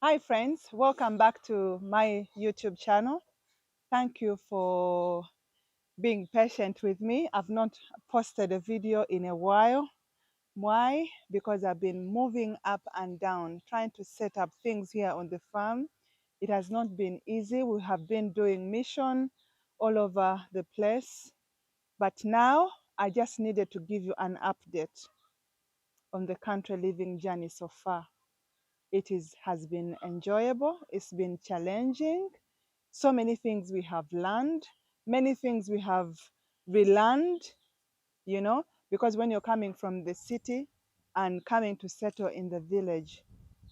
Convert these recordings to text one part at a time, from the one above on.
Hi friends, welcome back to my YouTube channel. Thank you for being patient with me. I've not posted a video in a while. Why? Because I've been moving up and down, trying to set up things here on the farm. It has not been easy. We have been doing mission all over the place. But now I just needed to give you an update on the country living journey so far. Has been enjoyable, it's been challenging. So many things we have learned, many things we have relearned, because when you're coming from the city and coming to settle in the village,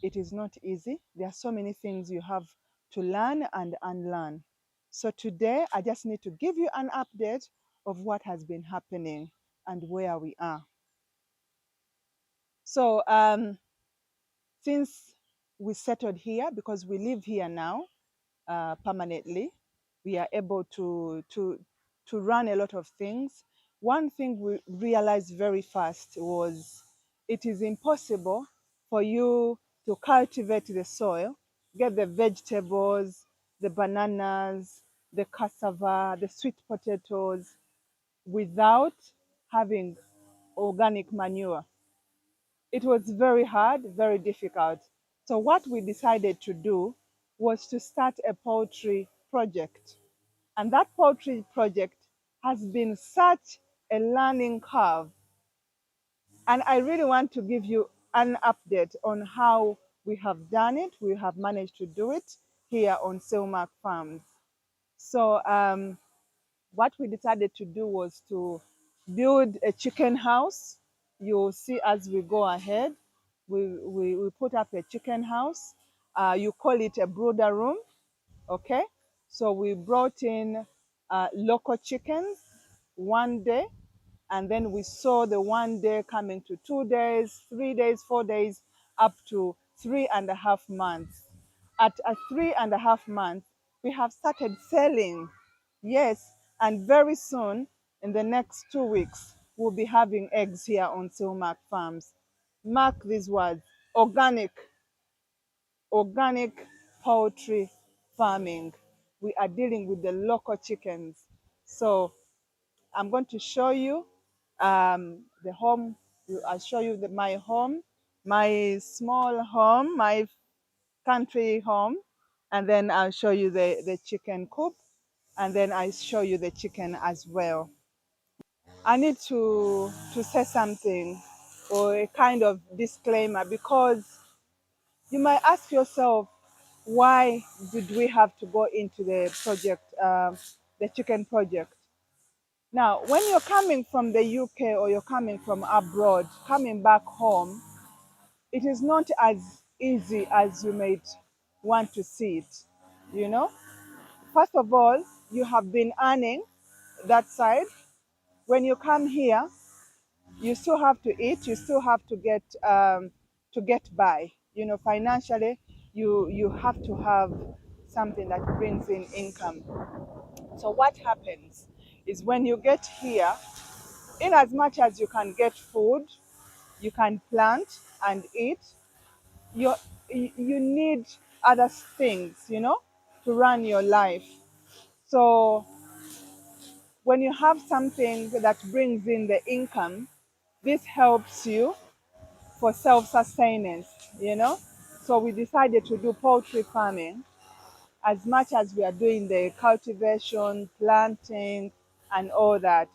it is not easy. There are so many things you have to learn and unlearn. So today, I just need to give you an update of what has been happening and where we are. So, since we settled here, because we live here now permanently, we are able to run a lot of things. One thing we realized very fast was it is impossible for you to cultivate the soil, get the vegetables, the bananas, the cassava, the sweet potatoes, without having organic manure. It was very hard, very difficult. So what we decided to do was to start a poultry project. And that poultry project has been such a learning curve. And I really want to give you an update on how we have done it. We have managed to do it here on Sylmak Farms. So what we decided to do was to build a chicken house. You'll see as we go ahead, we put up a chicken house. You call it a brooder room, okay? So we brought in local chickens one day, and then we saw the one day coming to 2 days, 3 days, 4 days, up to 3.5 months. At 3.5 months, we have started selling. Yes, and very soon, in the next 2 weeks, we'll be having eggs here on Sylmak Farms. Mark these words: organic, organic poultry farming. We are dealing with the local chickens. So I'm going to show you the home. I'll show you my home, my small home, my country home, and then I'll show you the chicken coop, and then I show you the chicken as well. I need to say something, or a kind of disclaimer, because you might ask yourself, why did we have to go into the project, the chicken project? Now, when you're coming from the UK or you're coming from abroad, coming back home, it is not as easy as you might want to see it, you know? First of all, you have been earning that side. When you come here, you still have to eat, you still have to get by. You know, financially, you have to have something that brings in income. So what happens is when you get here, in as much as you can get food, you can plant and eat, you you need other things, to run your life. So when you have something that brings in the income, this helps you for self-sustenance, So we decided to do poultry farming as much as we are doing the cultivation, planting, and all that.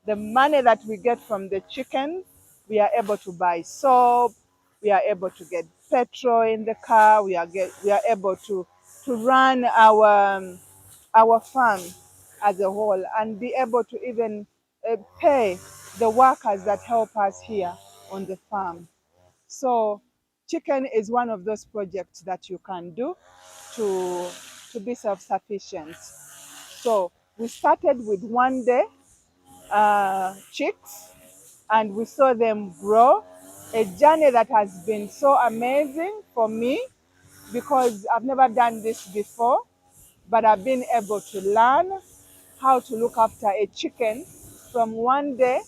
The money that we get from the chicken, we are able to buy soap, we are able to get petrol in the car, we are able to run our farm as a whole, and be able to even pay the workers that help us here on the farm. So chicken is one of those projects that you can do to be self-sufficient. So we started with one day chicks, and we saw them grow. A journey that has been so amazing for me, because I've never done this before, but I've been able to learn how to look after a chicken from one day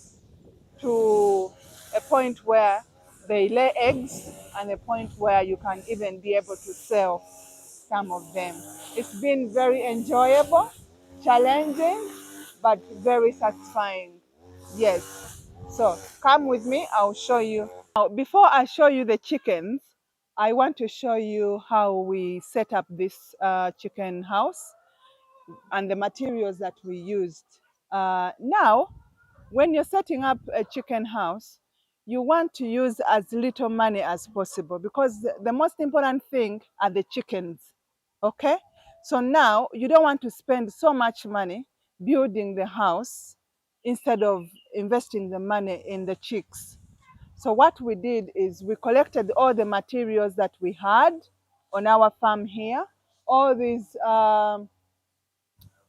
to a point where they lay eggs, and a point where you can even be able to sell some of them. It's been very enjoyable, challenging, but very satisfying. Yes. So come with me, I'll show you. Now, before I show you the chickens, I want to show you how we set up this chicken house and the materials that we used. Now, when you're setting up a chicken house, you want to use as little money as possible, because the most important thing are the chickens. Okay? So now you don't want to spend so much money building the house instead of investing the money in the chicks. So what we did is we collected all the materials that we had on our farm here, all these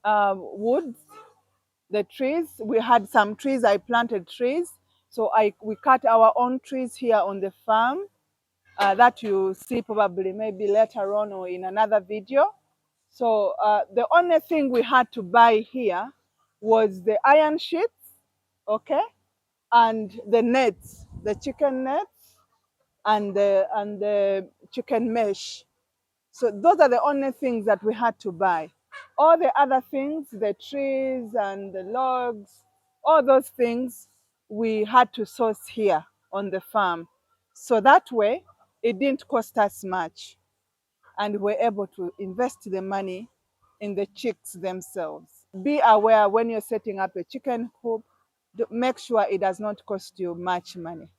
woods, the trees. We had some trees, I planted trees. So we cut our own trees here on the farm that you see probably maybe later on or in another video. So the only thing we had to buy here was the iron sheets, okay, and the nets, the chicken nets, and the chicken mesh. So those are the only things that we had to buy. All the other things, the trees and the logs, all those things we had to source here on the farm. So that way it didn't cost us much, and we're able to invest the money in the chicks themselves. Be aware when you're setting up a chicken coop, make sure it does not cost you much money.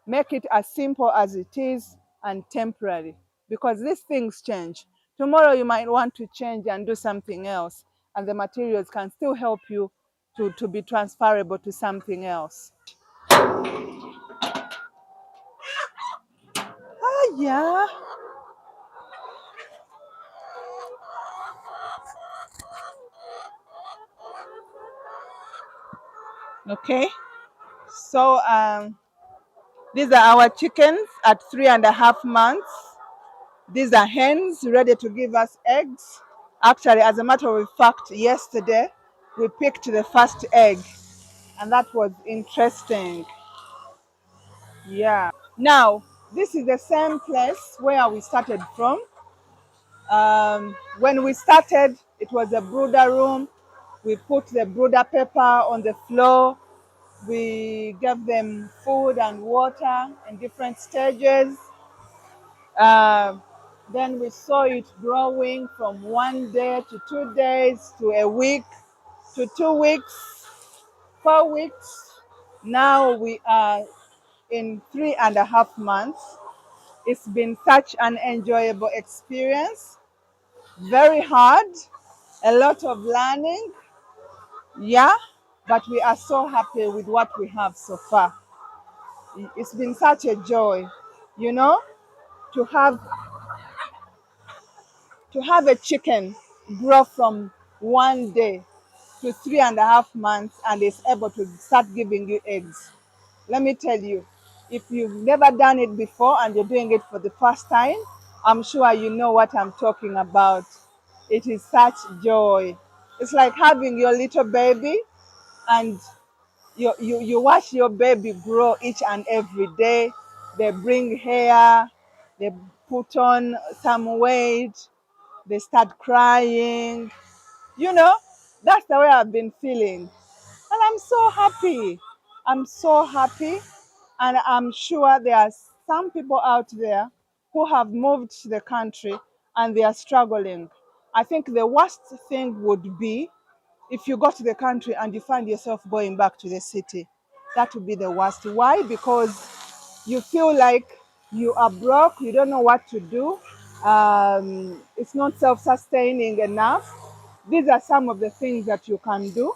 Make it as simple as it is and temporary, because these things change. Tomorrow you might want to change and do something else, and the materials can still help you to be transferable to something else. Ah, yeah. Okay. So these are our chickens at 3.5 months. These are hens ready to give us eggs. Actually, as a matter of fact, yesterday we picked the first egg, and that was interesting. Yeah. Now, this is the same place where we started from. When we started, it was a brooder room. We put the brooder paper on the floor. We gave them food and water in different stages. Uh, then we saw it growing from 1 day to 2 days to a week to 2 weeks, 4 weeks. Now we are in 3.5 months. It's been such an enjoyable experience, very hard, a lot of learning, yeah, but we are so happy with what we have so far. It's been such a joy, you know, to have a chicken grow from 1 day to 3.5 months and is able to start giving you eggs. Let me tell you, if you've never done it before and you're doing it for the first time, I'm sure you know what I'm talking about. It is such joy. It's like having your little baby, and you watch your baby grow each and every day. They bring hair, they put on some weight, they start crying. You know, that's the way I've been feeling. And I'm so happy. I'm so happy. And I'm sure there are some people out there who have moved to the country and they are struggling. I think the worst thing would be if you go to the country and you find yourself going back to the city. That would be the worst. Why? Because you feel like you are broke, you don't know what to do, it's not self-sustaining enough. These are some of the things that you can do.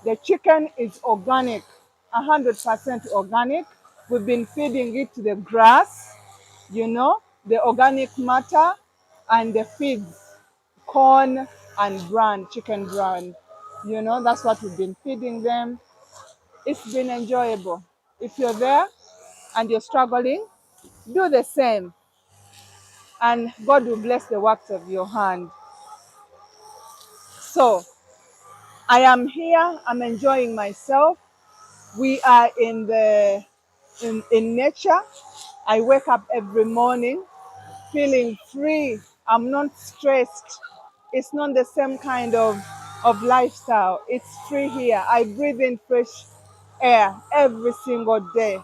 The chicken is organic, 100% organic. We've been feeding it the grass, you know, the organic matter, and the feeds, corn and bran, chicken bran. You know, that's what we've been feeding them. It's been enjoyable. If you're there and you're struggling, do the same, and God will bless the works of your hand. So I am here, I'm enjoying myself. We are in nature. I wake up every morning feeling free. I'm not stressed. It's not the same kind of lifestyle. It's free here. I breathe in fresh air every single day.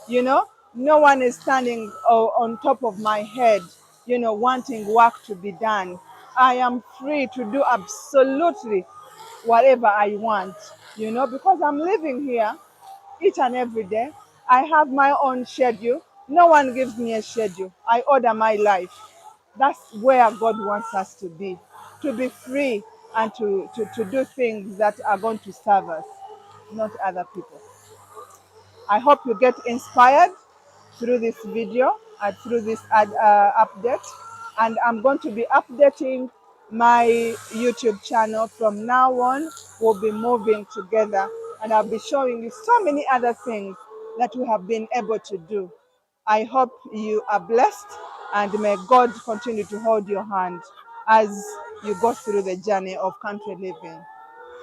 You know, no one is standing on top of my head, wanting work to be done. I am free to do absolutely whatever I want, because I'm living here each and every day. I have my own schedule. No one gives me a schedule. I order my life. That's where God wants us to be free and to do things that are going to serve us, not other people. I hope you get inspired through this video and through this update. And I'm going to be updating my YouTube channel from now on. We'll be moving together and I'll be showing you so many other things that we have been able to do. I hope you are blessed and may God continue to hold your hand as you go through the journey of country living.